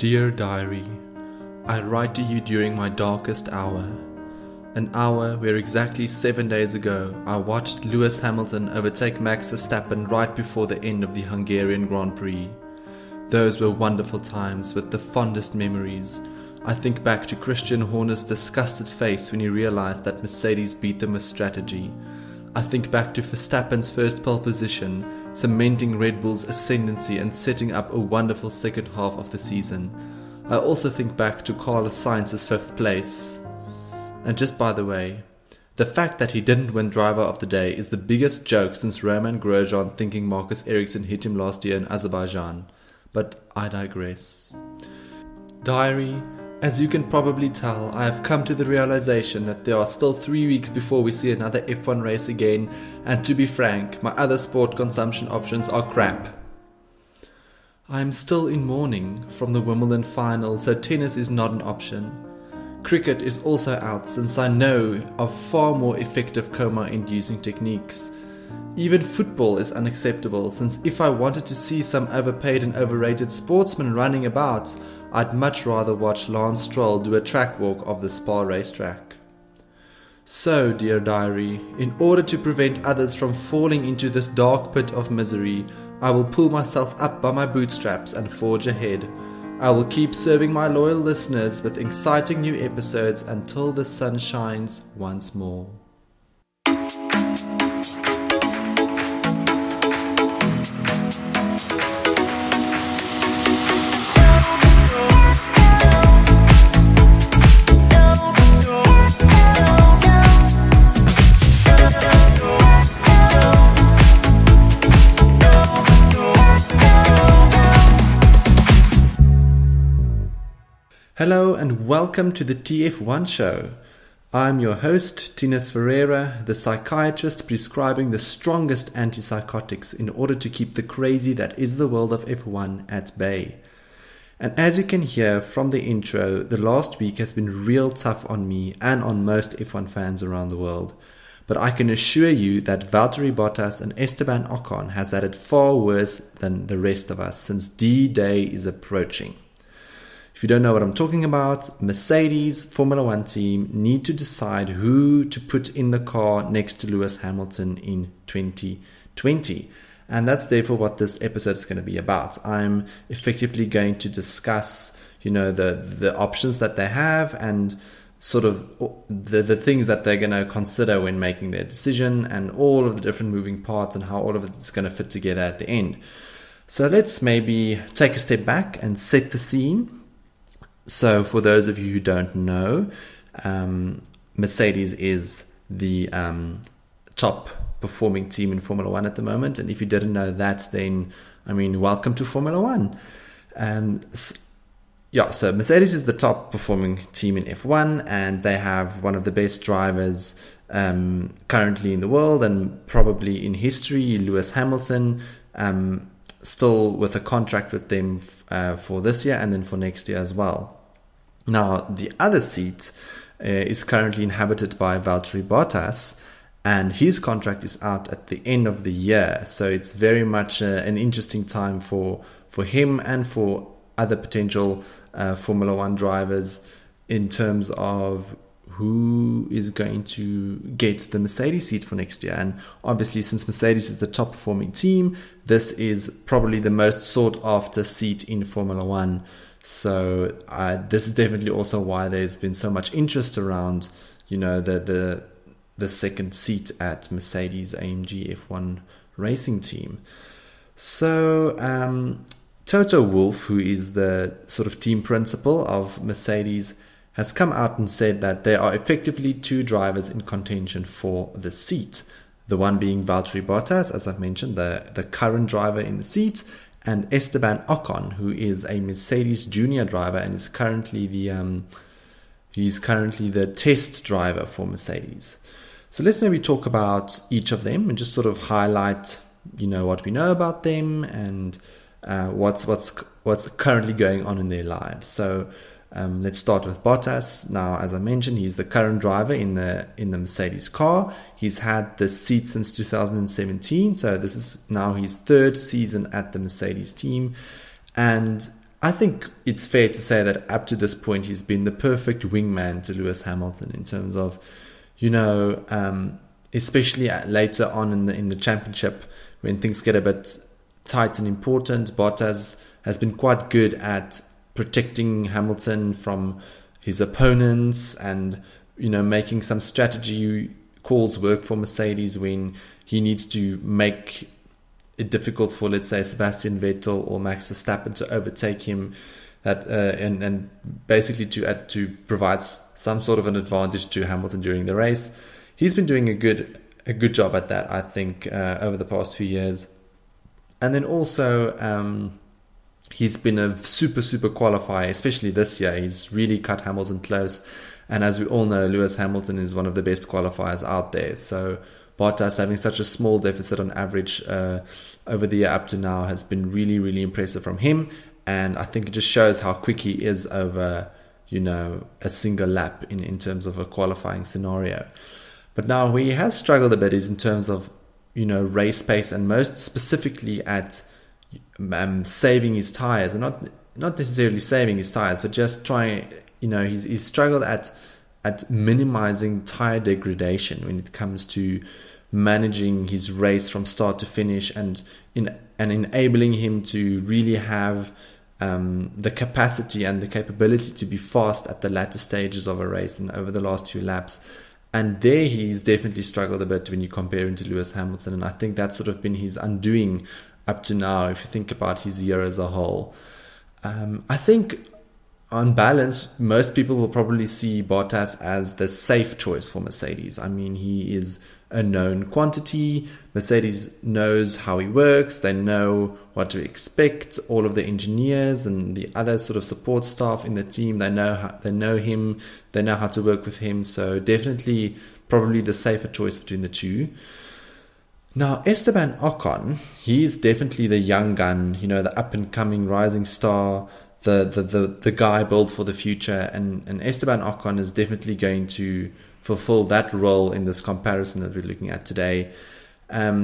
Dear Diary, I write to you during my darkest hour. An hour where exactly 7 days ago I watched Lewis Hamilton overtake Max Verstappen right before the end of the Hungarian Grand Prix. Those were wonderful times with the fondest memories. I think back to Christian Horner's disgusted face when he realized that Mercedes beat them with strategy. I think back to Verstappen's first pole position, cementing Red Bull's ascendancy and setting up a wonderful second half of the season. I also think back to Carlos Sainz's 5th place. And just by the way, the fact that he didn't win Driver of the Day is the biggest joke since Roman Grosjean thinking Marcus Ericsson hit him last year in Azerbaijan. But I digress. Diary, as you can probably tell, I have come to the realization that there are still 3 weeks before we see another F1 race again, and to be frank, my other sport consumption options are crap. I am still in mourning from the Wimbledon final, so tennis is not an option. Cricket is also out since I know of far more effective coma-inducing techniques. Even football is unacceptable since if I wanted to see some overpaid and overrated sportsmen running about, I'd much rather watch Lance Stroll do a track walk of the Spa racetrack. So, dear diary, in order to prevent others from falling into this dark pit of misery, I will pull myself up by my bootstraps and forge ahead. I will keep serving my loyal listeners with exciting new episodes until the sun shines once more. Hello and welcome to the TF1 show. I'm your host, Tinus, the psychiatrist prescribing the strongest antipsychotics in order to keep the crazy that is the world of F1 at bay. And as you can hear from the intro, the last week has been real tough on me and on most F1 fans around the world. But I can assure you that Valtteri Bottas and Esteban Ocon has had it far worse than the rest of us since D-Day is approaching. If you don't know what I'm talking about, Mercedes Formula One team need to decide who to put in the car next to Lewis Hamilton in 2020. And that's therefore what this episode is going to be about. I'm effectively going to discuss, the options that they have and sort of the things that they're going to consider when making their decision and all of the different moving parts and how all of it's going to fit together at the end. So let's maybe take a step back and set the scene. So for those of you who don't know, Mercedes is the top performing team in Formula One at the moment. And if you didn't know that, then, welcome to Formula One. So Mercedes is the top performing team in F1 and they have one of the best drivers currently in the world and probably in history, Lewis Hamilton, still with a contract with them for this year and then for next year as well. Now, the other seat is currently inhabited by Valtteri Bottas, and his contract is out at the end of the year. So it's very much an interesting time for him and for other potential Formula One drivers in terms of who is going to get the Mercedes seat for next year. And obviously, since Mercedes is the top performing team, this is probably the most sought after seat in Formula One. So this is definitely also why there's been so much interest around, the second seat at Mercedes AMG F1 racing team. So Toto Wolff, who is the sort of team principal of Mercedes, has come out and said that there are effectively two drivers in contention for the seat. The one being Valtteri Bottas, as I've mentioned, the current driver in the seat, and Esteban Ocon, who is a Mercedes junior driver and is currently the test driver for Mercedes. So let's maybe talk about each of them and just sort of highlight, what we know about them and what's currently going on in their lives. So let's start with Bottas. Now, as I mentioned, he's the current driver in the Mercedes car. He's had this seat since 2017, so this is now his 3rd season at the Mercedes team. And I think it's fair to say that up to this point, he's been the perfect wingman to Lewis Hamilton in terms of, especially later on in the championship when things get a bit tight and important. Bottas has been quite good at protecting Hamilton from his opponents and, making some strategy calls work for Mercedes when he needs to make it difficult for, let's say, Sebastian Vettel or Max Verstappen to overtake him, and basically to provide some sort of an advantage to Hamilton during the race. He's been doing a good job at that, I think, over the past few years. And then also, he's been a super qualifier, especially this year. He's really cut Hamilton close. And as we all know, Lewis Hamilton is one of the best qualifiers out there. So Bottas having such a small deficit on average over the year up to now has been really impressive from him. And I think it just shows how quick he is over, a single lap in terms of a qualifying scenario. But now where he has struggled a bit is in terms of, race pace, and most specifically at saving his tires. And not necessarily saving his tires, but just trying, he's struggled at minimizing tire degradation when it comes to managing his race from start to finish, and enabling him to really have the capacity and the capability to be fast at the latter stages of a race and over the last few laps. And there he's definitely struggled a bit when you compare him to Lewis Hamilton. And I think that's sort of been his undoing up to now, if you think about his year as a whole. I think on balance, most people will probably see Bottas as the safe choice for Mercedes. I mean, he is a known quantity. Mercedes knows how he works. They know what to expect. All of the engineers and the other sort of support staff in the team, they know him. They know how to work with him. So definitely, probably the safer choice between the two. Now, Esteban Ocon, he's definitely the young gun, the up and coming rising star, the guy built for the future, and Esteban Ocon is definitely going to fulfill that role in this comparison that we're looking at today.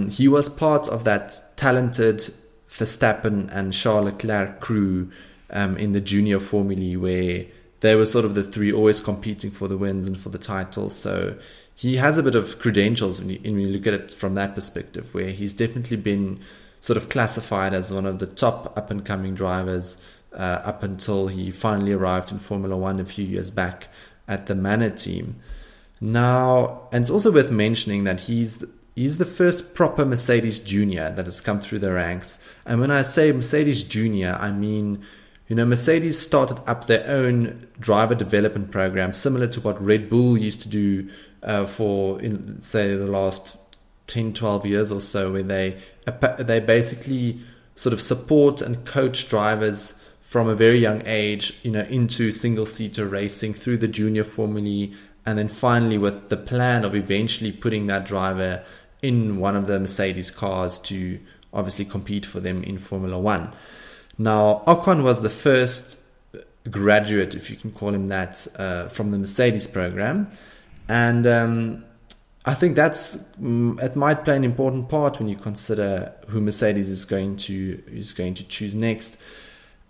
He was part of that talented Verstappen and Charles Leclerc crew in the junior formulae, where they were sort of the three always competing for the wins and for the titles. So he has a bit of credentials when you look at it from that perspective, where he's definitely been sort of classified as one of the top up and coming drivers up until he finally arrived in Formula One a few years back at the Manor team. Now, and it's also worth mentioning that he's the first proper Mercedes Junior that has come through the ranks. And when I say Mercedes Junior, I mean, Mercedes started up their own driver development program, similar to what Red Bull used to do for, say, the last 10, 12 years or so, where they basically sort of support and coach drivers from a very young age, into single-seater racing through the junior formulae, and then finally with the plan of eventually putting that driver in one of the Mercedes cars to obviously compete for them in Formula One. Now, Ocon was the first graduate, if you can call him that, from the Mercedes program. And I think it might play an important part when you consider who Mercedes is going to choose next.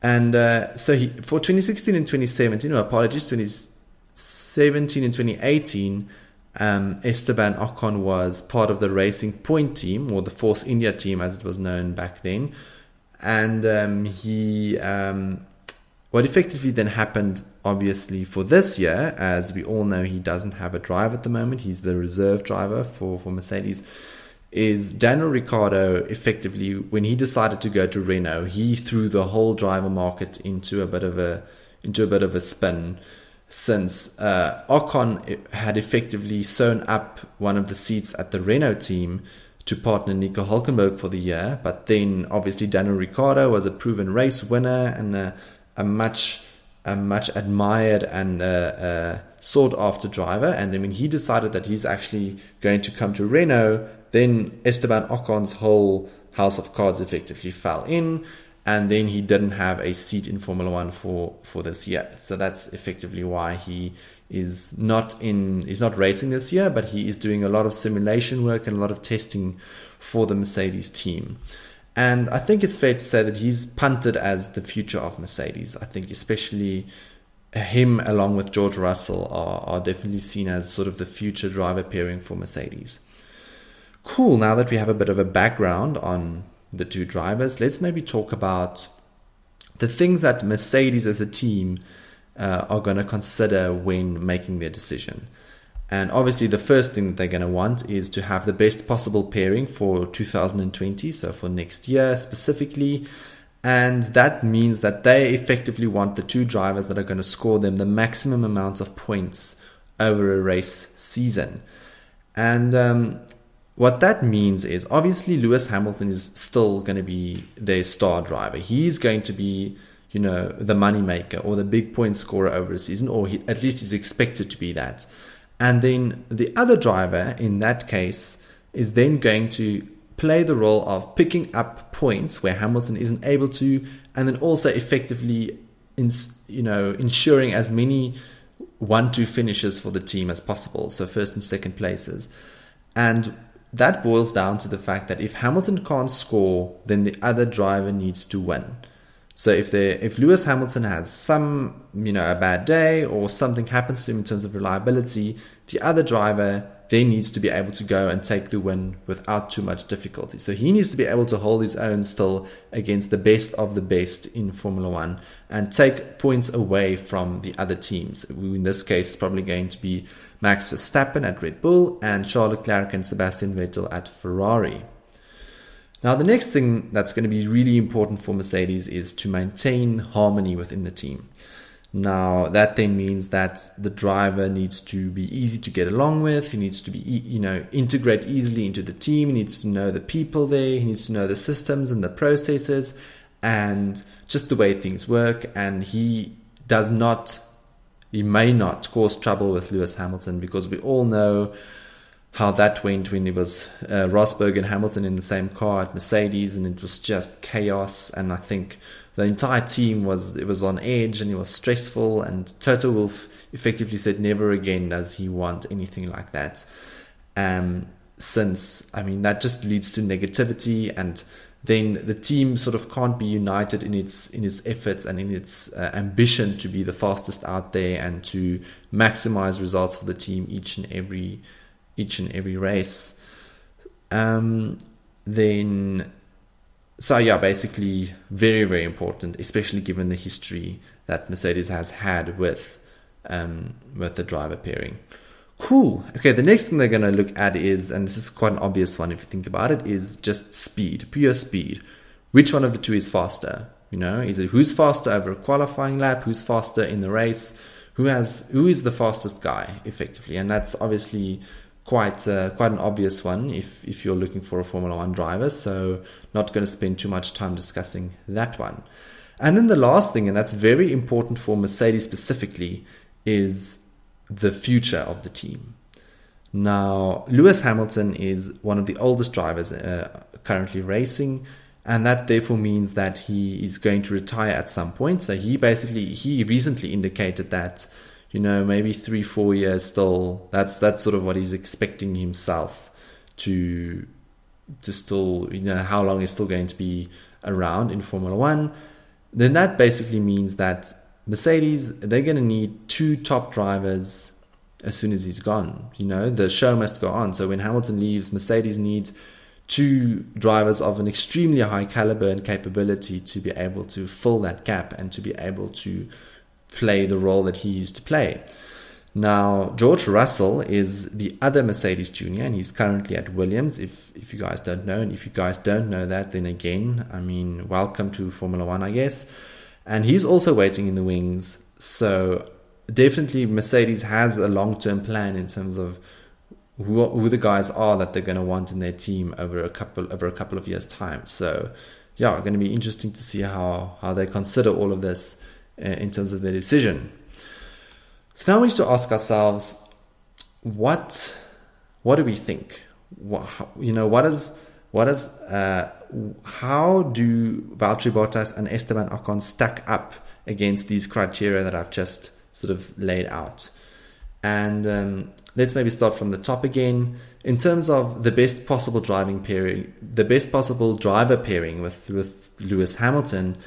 And so for 2016 and 2017, 2017 and 2018, Esteban Ocon was part of the Racing Point team, or the Force India team as it was known back then. And what effectively then happened, obviously, for this year, as we all know, he doesn't have a drive at the moment. He's the reserve driver for Mercedes. Is Daniel Ricciardo effectively, when he decided to go to Renault, he threw the whole driver market into a bit of a spin, since Ocon had effectively sewn up one of the seats at the Renault team to partner Nico Hülkenberg for the year. But then obviously Daniel Ricciardo was a proven race winner and a much admired and sought after driver. And then when he decided that he's actually going to come to Renault, then Esteban Ocon's whole house of cards effectively fell in, and then he didn't have a seat in Formula One for this year. So that's effectively why he is not racing this year, but he is doing a lot of simulation work and a lot of testing for the Mercedes team. And I think it's fair to say that he's punted as the future of Mercedes. I think especially him along with George Russell are definitely seen as sort of the future driver pairing for Mercedes. Cool, now that we have a bit of a background on the two drivers, let's maybe talk about the things that Mercedes as a team are going to consider when making their decision. And obviously the first thing that they're going to want is to have the best possible pairing for 2020, so for next year specifically. And that means that they effectively want the two drivers that are going to score them the maximum amount of points over a race season. And what that means is obviously Lewis Hamilton is still going to be their star driver. He's going to be, the money maker or the big point scorer over a season, or at least he's expected to be that. And then the other driver in that case is then going to play the role of picking up points where Hamilton isn't able to, and then also effectively ensuring as many 1-2 finishes for the team as possible, so first and second places. And that boils down to the fact that if Hamilton can't score, then the other driver needs to win. So if Lewis Hamilton has some, a bad day or something happens to him in terms of reliability, the other driver then needs to be able to go and take the win without too much difficulty. So he needs to be able to hold his own still against the best of the best in Formula One and take points away from the other teams. In this case, it's probably going to be Max Verstappen at Red Bull and Charles Leclerc and Sebastian Vettel at Ferrari. Now, the next thing that's going to be really important for Mercedes is to maintain harmony within the team. Now, that then means that the driver needs to be easy to get along with. He needs to be, integrate easily into the team. He needs to know the people there. He needs to know the systems and the processes and just the way things work. And he may not cause trouble with Lewis Hamilton, because we all know how that went when it was Rosberg and Hamilton in the same car at Mercedes, and it was just chaos. And I think the entire team was on edge and it was stressful, and Toto Wolff effectively said never again does he want anything like that. That just leads to negativity, and then the team sort of can't be united in its efforts and in its ambition to be the fastest out there and to maximize results for the team each and every race. Basically very, very important, especially given the history that Mercedes has had with the driver pairing. Cool. Okay, the next thing they're going to look at is, and this is quite an obvious one if you think about it, is just speed, pure speed. Which one of the two is faster? Is it who's faster over a qualifying lap? Who's faster in the race? Who is the fastest guy effectively? And that's obviously quite an obvious one if you're looking for a Formula One driver. So not going to spend too much time discussing that one. And then the last thing, and that's very important for Mercedes specifically, is the future of the team. Now, Lewis Hamilton is one of the oldest drivers currently racing, and that therefore means that he is going to retire at some point. So he recently indicated that, maybe 3-4 years still, that's sort of what he's expecting himself to still, how long he's still going to be around in Formula One. Then that basically means that Mercedes, they're going to need 2 top drivers as soon as he's gone. The show must go on. So when Hamilton leaves, Mercedes needs 2 drivers of an extremely high caliber and capability to be able to fill that gap and to be able to play the role that he used to play. Now, George Russell is the other Mercedes junior, and he's currently at Williams, if you guys don't know. And if you guys don't know that, then again, welcome to Formula One, I guess. And he's also waiting in the wings. So definitely Mercedes has a long-term plan in terms of who the guys are that they're going to want in their team over a couple of years' time. So yeah, going to be interesting to see how they consider all of this in terms of their decision. So now we need to ask ourselves, what do we think? How do Valtteri Bottas and Esteban Ocon stack up against these criteria that I've just sort of laid out? And let's maybe start from the top again. In terms of the best possible driver pairing with Lewis Hamilton,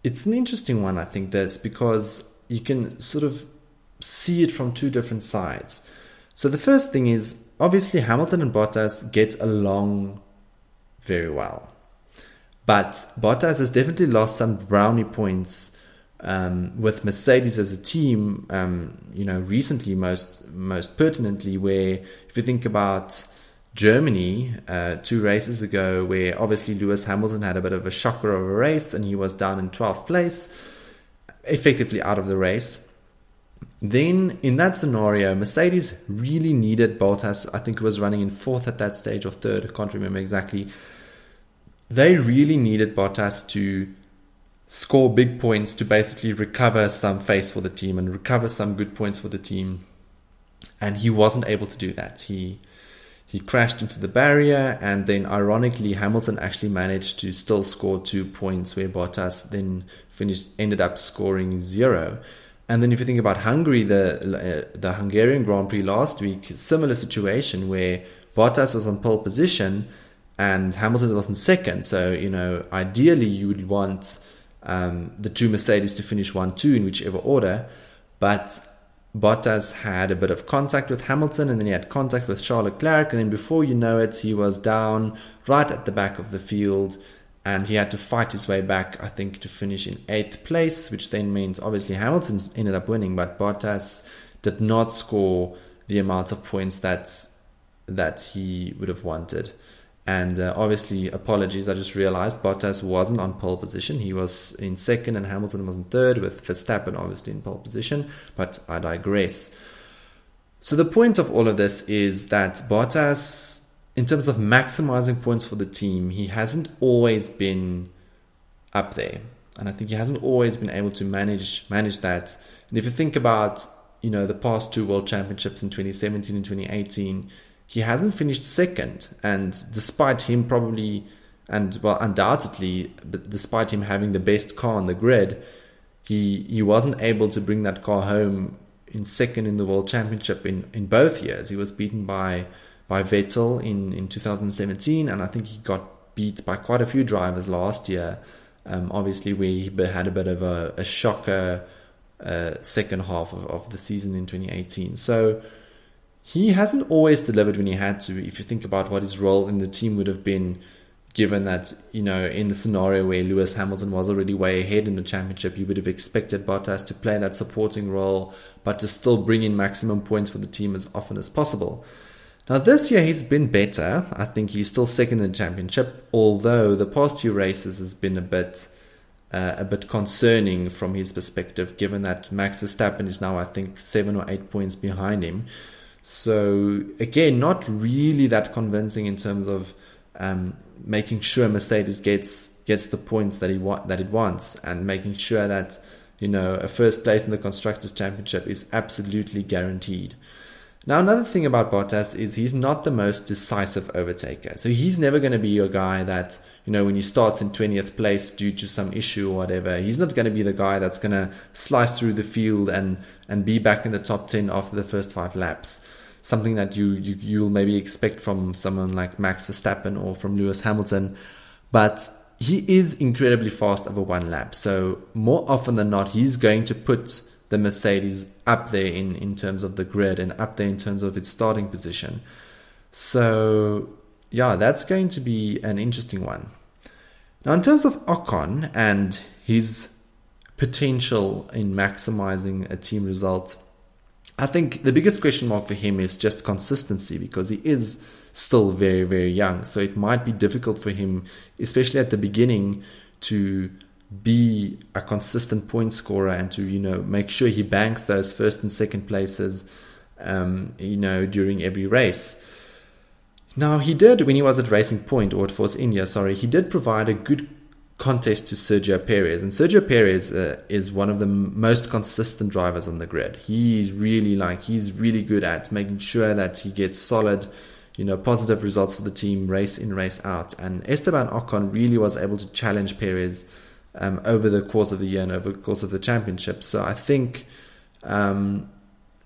it's an interesting one, I think, this, because you can sort of see it from two different sides. So the first thing is, obviously Hamilton and Bottas get along very well. But Bottas has definitely lost some brownie points with Mercedes as a team, recently, most pertinently, where if you think about Germany 2 races ago, where obviously Lewis Hamilton had a bit of a shocker of a race and he was down in 12th place, effectively out of the race. Then in that scenario, Mercedes really needed Bottas. I think he was running in 4th at that stage or 3rd, I can't remember exactly. They really needed Bottas to score big points to basically recover some face for the team and recover some good points for the team. And he wasn't able to do that. He crashed into the barrier, and then ironically Hamilton actually managed to still score 2 points, where Bottas then ended up scoring 0. And then if you think about Hungary, the Hungarian Grand Prix last week, similar situation where Bottas was on pole position and Hamilton was in second. So, ideally you would want the 2 Mercedes to finish 1-2 in whichever order. But Bottas had a bit of contact with Hamilton, and then he had contact with Charles Leclerc. And then before you know it, he was down right at the back of the field. And he had to fight his way back, I think, to finish in 8th place, which then means obviously Hamilton ended up winning, but Bottas did not score the amount of points that he would have wanted. And obviously, apologies, I just realized Bottas wasn't on pole position. He was in 2nd and Hamilton was in 3rd, with Verstappen obviously in pole position, but I digress. So the point of all of this is that Bottas, in terms of maximizing points for the team, he hasn't always been up there. And I think he hasn't always been able to manage that. And if you think about, the past 2 World Championships in 2017 and 2018, he hasn't finished 2nd. And despite him undoubtedly, but despite him having the best car on the grid, he wasn't able to bring that car home in 2nd in the World Championship in both years. He was beaten by Vettel in 2017, and I think he got beat by quite a few drivers last year, obviously where he had a bit of a shocker second half of the season in 2018. So he hasn't always delivered when he had to, if you think about what his role in the team would have been, given that, in the scenario where Lewis Hamilton was already way ahead in the championship, you would have expected Bottas to play that supporting role, but to still bring in maximum points for the team as often as possible. Now this year he's been better. I think he's still 2nd in the championship, although the past few races has been a bit concerning from his perspective, given that Max Verstappen is now, I think, 7 or 8 points behind him. So again, not really that convincing in terms of making sure Mercedes gets the points that it wants, and making sure that a first place in the Constructors' Championship is absolutely guaranteed. Now, another thing about Bottas is he's not the most decisive overtaker. So he's never going to be your guy that, when he starts in 20th place due to some issue or whatever, he's not going to be the guy that's going to slice through the field and be back in the top 10 after the first 5 laps. Something that you'll maybe expect from someone like Max Verstappen or from Lewis Hamilton. But he is incredibly fast over 1 lap. So more often than not, he's going to put the Mercedes up there in terms of the grid and up there in terms of its starting position. So yeah, that's going to be an interesting one. Now, in terms of Ocon and his potential in maximizing a team result, I think the biggest question mark for him is just consistency, because he is still very, very young. So it might be difficult for him, especially at the beginning, to be a consistent point scorer and to, make sure he banks those 1st and 2nd places, during every race. Now, he did, when he was at Racing Point, or at Force India, he did provide a good contest to Sergio Perez. And Sergio Perez is one of the most consistent drivers on the grid. He's really good at making sure that he gets solid, positive results for the team, race in, race out. And Esteban Ocon really was able to challenge Perez over the course of the year and over the course of the championship. So I think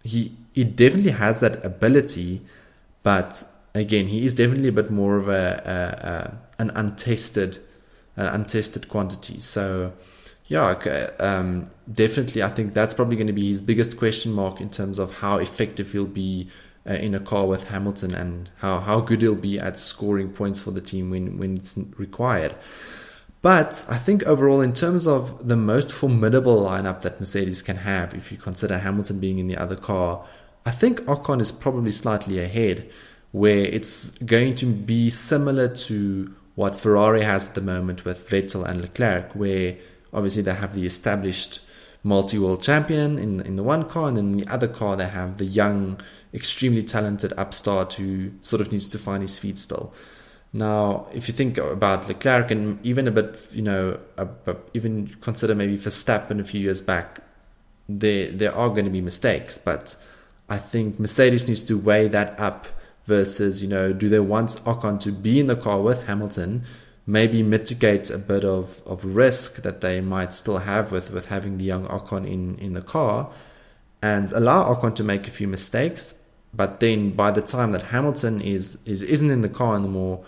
he definitely has that ability, but again, he is definitely a bit more of an untested quantity. So yeah, okay, definitely I think that's probably going to be his biggest question mark in terms of how effective he'll be in a car with Hamilton, and how good he'll be at scoring points for the team when it's required. But I think overall, in terms of the most formidable lineup that Mercedes can have, if you consider Hamilton being in the other car, I think Ocon is probably slightly ahead, where it's going to be similar to what Ferrari has at the moment with Vettel and Leclerc, where obviously they have the established multi-world champion in the one car, and then in the other car they have the young, extremely talented upstart who sort of needs to find his feet still. Now, if you think about Leclerc and even a bit, even consider maybe Verstappen a few years back, there are going to be mistakes, but I think Mercedes needs to weigh that up versus, do they want Ocon to be in the car with Hamilton, maybe mitigate a bit of risk that they might still have with having the young Ocon in the car, and allow Ocon to make a few mistakes, but then by the time that Hamilton isn't in the car anymore,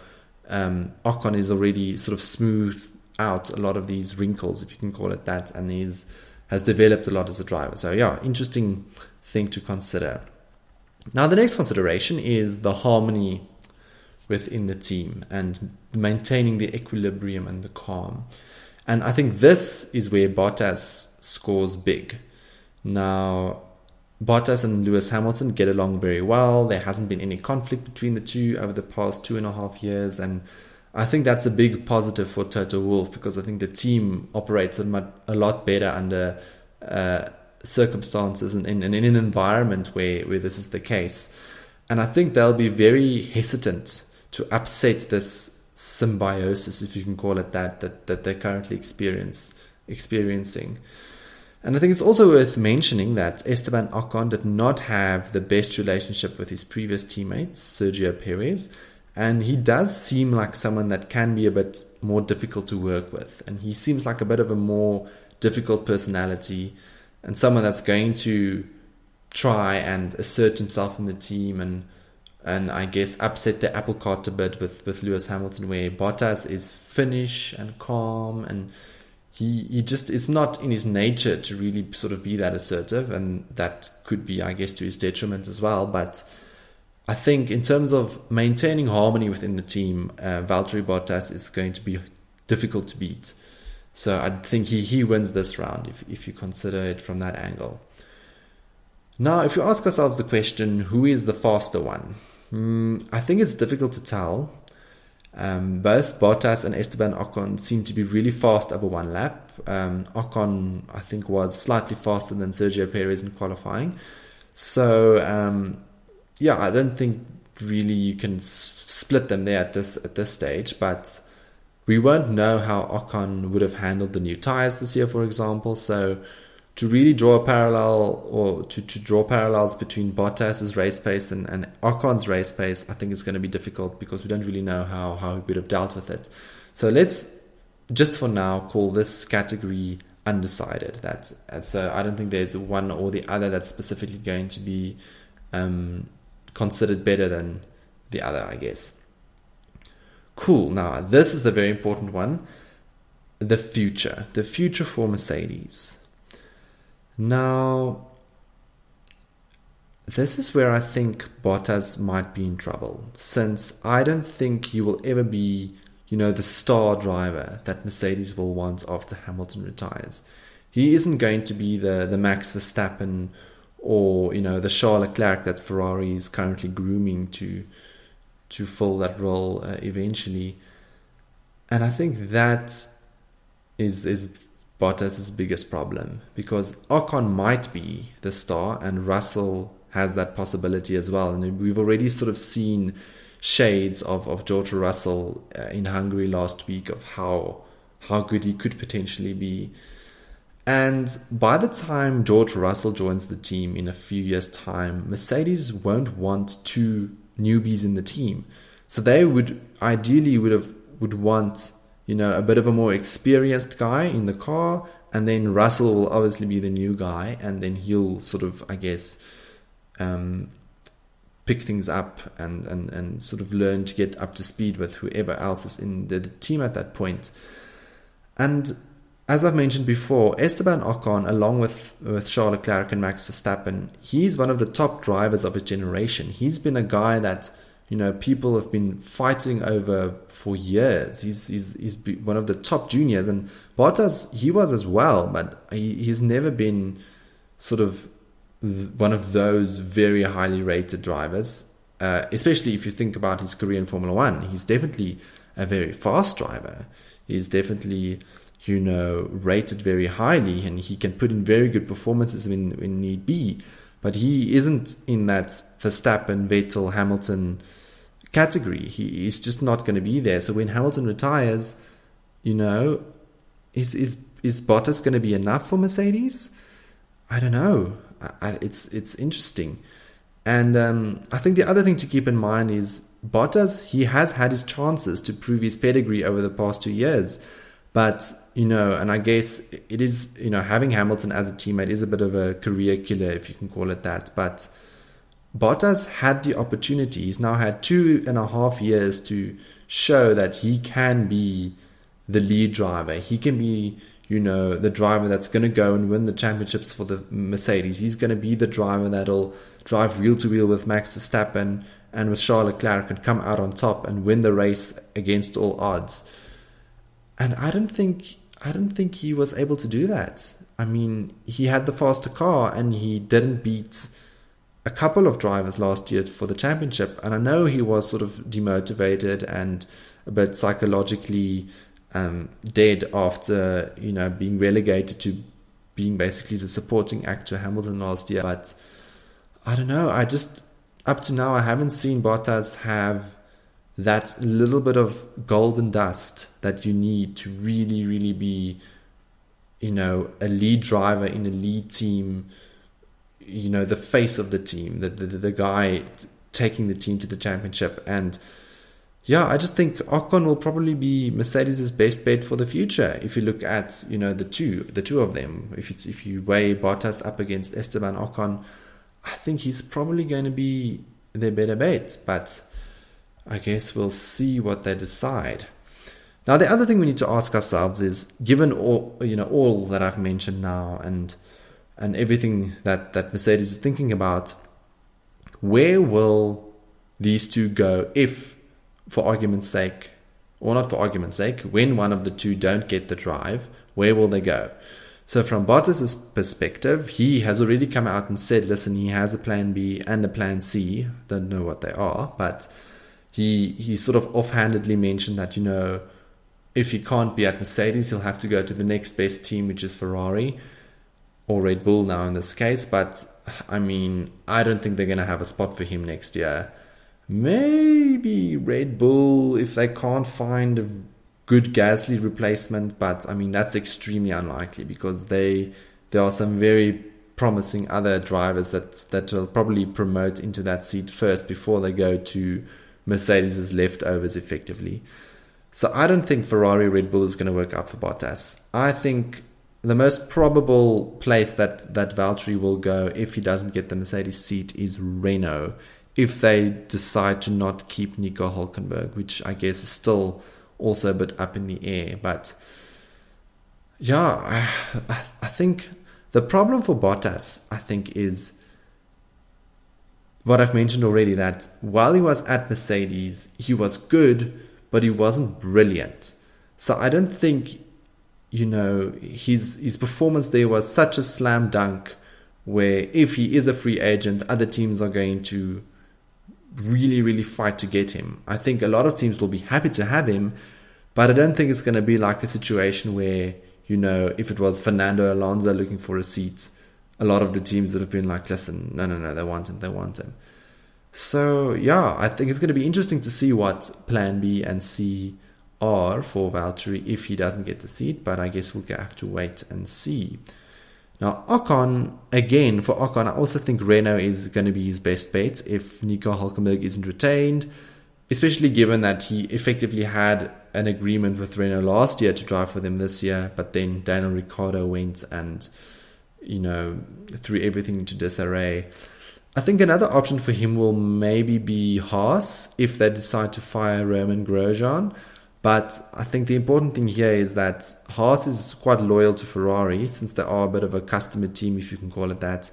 Ocon is already sort of smoothed out a lot of these wrinkles, if you can call it that, and has developed a lot as a driver. So yeah, interesting thing to consider. Now the next consideration is the harmony within the team and maintaining the equilibrium and the calm. And I think this is where Bottas scores big. Now, Bottas and Lewis Hamilton get along very well. There hasn't been any conflict between the two over the past 2.5 years. And I think that's a big positive for Toto Wolff, because I think the team operates a lot better under circumstances and in an environment where this is the case. And I think they'll be very hesitant to upset this symbiosis, if you can call it that they're currently experiencing. And I think it's also worth mentioning that Esteban Ocon did not have the best relationship with his previous teammates, Sergio Perez, and he does seem like someone that can be a bit more difficult to work with. And he seems like a bit of a more difficult personality, and someone that's going to try and assert himself in the team and I guess upset the apple cart a bit with Lewis Hamilton, where Bottas is Finnish and calm, and he just, it's not in his nature to really sort of be that assertive, and that could be, I guess, to his detriment as well. But I think in terms of maintaining harmony within the team, Valtteri Bottas is going to be difficult to beat. So I think he wins this round if you consider it from that angle. Now, if you ask ourselves the question, who is the faster one? I think it's difficult to tell. Both Bottas and Esteban Ocon seem to be really fast over one lap. Ocon, I think, was slightly faster than Sergio Perez in qualifying. So, I don't think really you can split them there at this stage. But we won't know how Ocon would have handled the new tyres this year, for example. So, to really draw a parallel, or to draw parallels between Bottas's race pace and Ocon's race pace, I think it's going to be difficult, because we don't really know how he would have dealt with it. So let's just for now call this category undecided. So I don't think there's one or the other that's specifically going to be considered better than the other, I guess. Cool. Now this is the very important one: the future for Mercedes. Now, this is where I think Bottas might be in trouble, since I don't think he will ever be, the star driver that Mercedes will want after Hamilton retires. He isn't going to be the Max Verstappen or, the Charles Leclerc that Ferrari is currently grooming to fill that role eventually. And I think that is Bottas' biggest problem, because Ocon might be the star and Russell has that possibility as well. And we've already sort of seen shades of George Russell in Hungary last week, of how good he could potentially be. And by the time George Russell joins the team in a few years' time, Mercedes won't want two newbies in the team. So they would want a bit of a more experienced guy in the car, and then Russell will obviously be the new guy, and then he'll sort of, I guess, pick things up and sort of learn to get up to speed with whoever else is in the team at that point. And as I've mentioned before, Esteban Ocon, along with Charles Leclerc and Max Verstappen, he's one of the top drivers of his generation. He's been a guy that, people have been fighting over for years. He's one of the top juniors, and Bottas, he was as well, but he's never been sort of one of those very highly rated drivers, especially if you think about his career in Formula One. He's definitely a very fast driver. He's definitely, rated very highly, and he can put in very good performances when need be. But he isn't in that Verstappen, Vettel, Hamilton category. He's just not going to be there. So when Hamilton retires, is Bottas going to be enough for Mercedes? I don't know. It's interesting. And I think the other thing to keep in mind is Bottas, he has had his chances to prove his pedigree over the past 2 years. But, and I guess it is, having Hamilton as a teammate is a bit of a career killer, if you can call it that. But Bottas had the opportunity. He's now had 2.5 years to show that he can be the lead driver. He can be, the driver that's going to go and win the championships for the Mercedes. He's going to be the driver that'll drive wheel to wheel with Max Verstappen and with Charles Leclerc and come out on top and win the race against all odds. And I don't think he was able to do that. I mean, he had the faster car and he didn't beat a couple of drivers last year for the championship. And I know he was sort of demotivated and a bit psychologically dead after, being relegated to being basically the supporting act to Hamilton last year. But I don't know. Up to now, I haven't seen Bottas have that little bit of golden dust that you need to really, really be, a lead driver in a lead team, the face of the team, the guy taking the team to the championship. And yeah, I just think Ocon will probably be Mercedes' best bet for the future. If you look at, the two of them, if you weigh Bottas up against Esteban Ocon, I think he's probably going to be their better bet. But I guess we'll see what they decide. Now, the other thing we need to ask ourselves is, given all that I've mentioned now and everything that Mercedes is thinking about, where will these two go if, for argument's sake, or not for argument's sake, when one of the two don't get the drive, where will they go? So from Bottas' perspective, he has already come out and said, listen, he has a plan B and a plan C. Don't know what they are, but he sort of offhandedly mentioned that, if he can't be at Mercedes, he'll have to go to the next best team, which is Ferrari or Red Bull now in this case. But I mean, I don't think they're going to have a spot for him next year. Maybe Red Bull if they can't find a good Gasly replacement, but I mean, that's extremely unlikely because there are some very promising other drivers that will probably promote into that seat first before they go to Mercedes' leftovers effectively. So I don't think Ferrari Red Bull is going to work out for Bottas. I think the most probable place that Valtteri will go if he doesn't get the Mercedes seat is Renault, if they decide to not keep Nico Hülkenberg, which I guess is still also a bit up in the air. But yeah, I think the problem for Bottas, I think, is what I've mentioned already, that while he was at Mercedes, he was good, but he wasn't brilliant. So I don't think, his performance there was such a slam dunk where if he is a free agent, other teams are going to really, really fight to get him. I think a lot of teams will be happy to have him, but I don't think it's going to be like a situation where, if it was Fernando Alonso looking for a seat, a lot of the teams that have been like, listen, no, they want him. So, yeah, I think it's going to be interesting to see what plan B and C are for Valtteri if he doesn't get the seat, but I guess we'll have to wait and see. Now, Ocon, again, for Ocon, I also think Renault is going to be his best bet if Nico Hülkenberg isn't retained, especially given that he effectively had an agreement with Renault last year to drive for them this year, but then Daniel Ricciardo went and, threw everything into disarray. I think another option for him will maybe be Haas if they decide to fire Roman Grosjean. But I think the important thing here is that Haas is quite loyal to Ferrari, since they are a bit of a customer team, if you can call it that.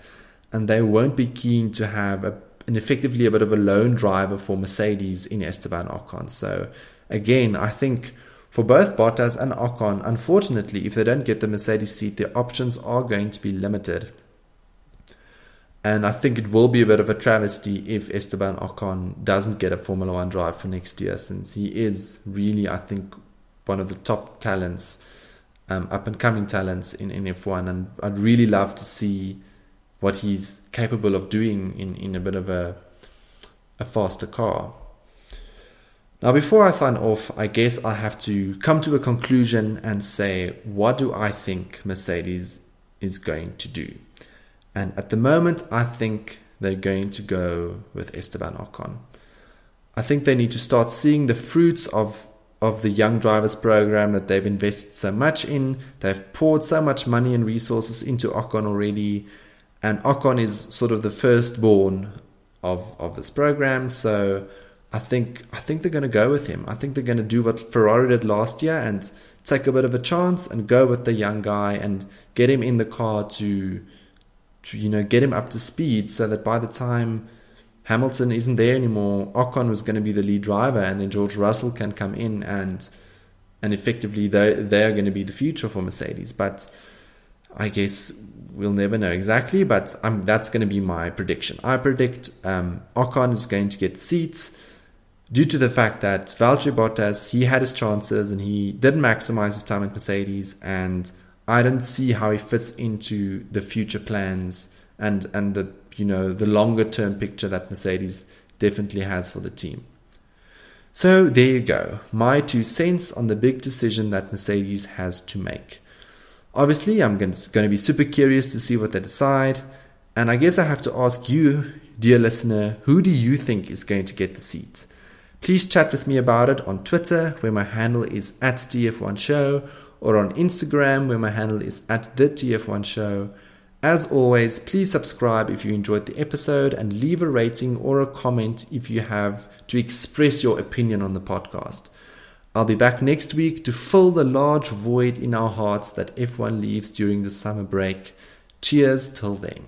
And they won't be keen to have effectively a bit of a lone driver for Mercedes in Esteban Ocon. So again, I think for both Bottas and Ocon, unfortunately, if they don't get the Mercedes seat, their options are going to be limited. And I think it will be a bit of a travesty if Esteban Ocon doesn't get a Formula One drive for next year, since he is really, I think, one of the top talents, up-and-coming talents in F1. And I'd really love to see what he's capable of doing in a bit of a faster car. Now, before I sign off, I guess I have to come to a conclusion and say, what do I think Mercedes is going to do? And at the moment, I think they're going to go with Esteban Ocon. I think they need to start seeing the fruits of the young drivers program that they've invested so much in. They've poured so much money and resources into Ocon already. And Ocon is sort of the firstborn of this program. So I think they're going to go with him. I think they're going to do what Ferrari did last year and take a bit of a chance and go with the young guy and get him in the car to get him up to speed, so that by the time Hamilton isn't there anymore, Ocon was going to be the lead driver, and then George Russell can come in and effectively they're going to be the future for Mercedes. But I guess we'll never know exactly, but that's going to be my prediction. I predict Ocon is going to get seats due to the fact that Valtteri Bottas, he had his chances and he didn't maximize his time at Mercedes, and I don't see how he fits into the future plans and the longer term picture that Mercedes definitely has for the team. So there you go, my 2 cents on the big decision that Mercedes has to make. Obviously, I'm going to be super curious to see what they decide, and I guess I have to ask you, dear listener, who do you think is going to get the seat? Please chat with me about it on Twitter, where my handle is @TF1Show, or on Instagram, where my handle is @TheTF1Show. As always, please subscribe if you enjoyed the episode and leave a rating or a comment if you have to express your opinion on the podcast. I'll be back next week to fill the large void in our hearts that F1 leaves during the summer break. Cheers till then.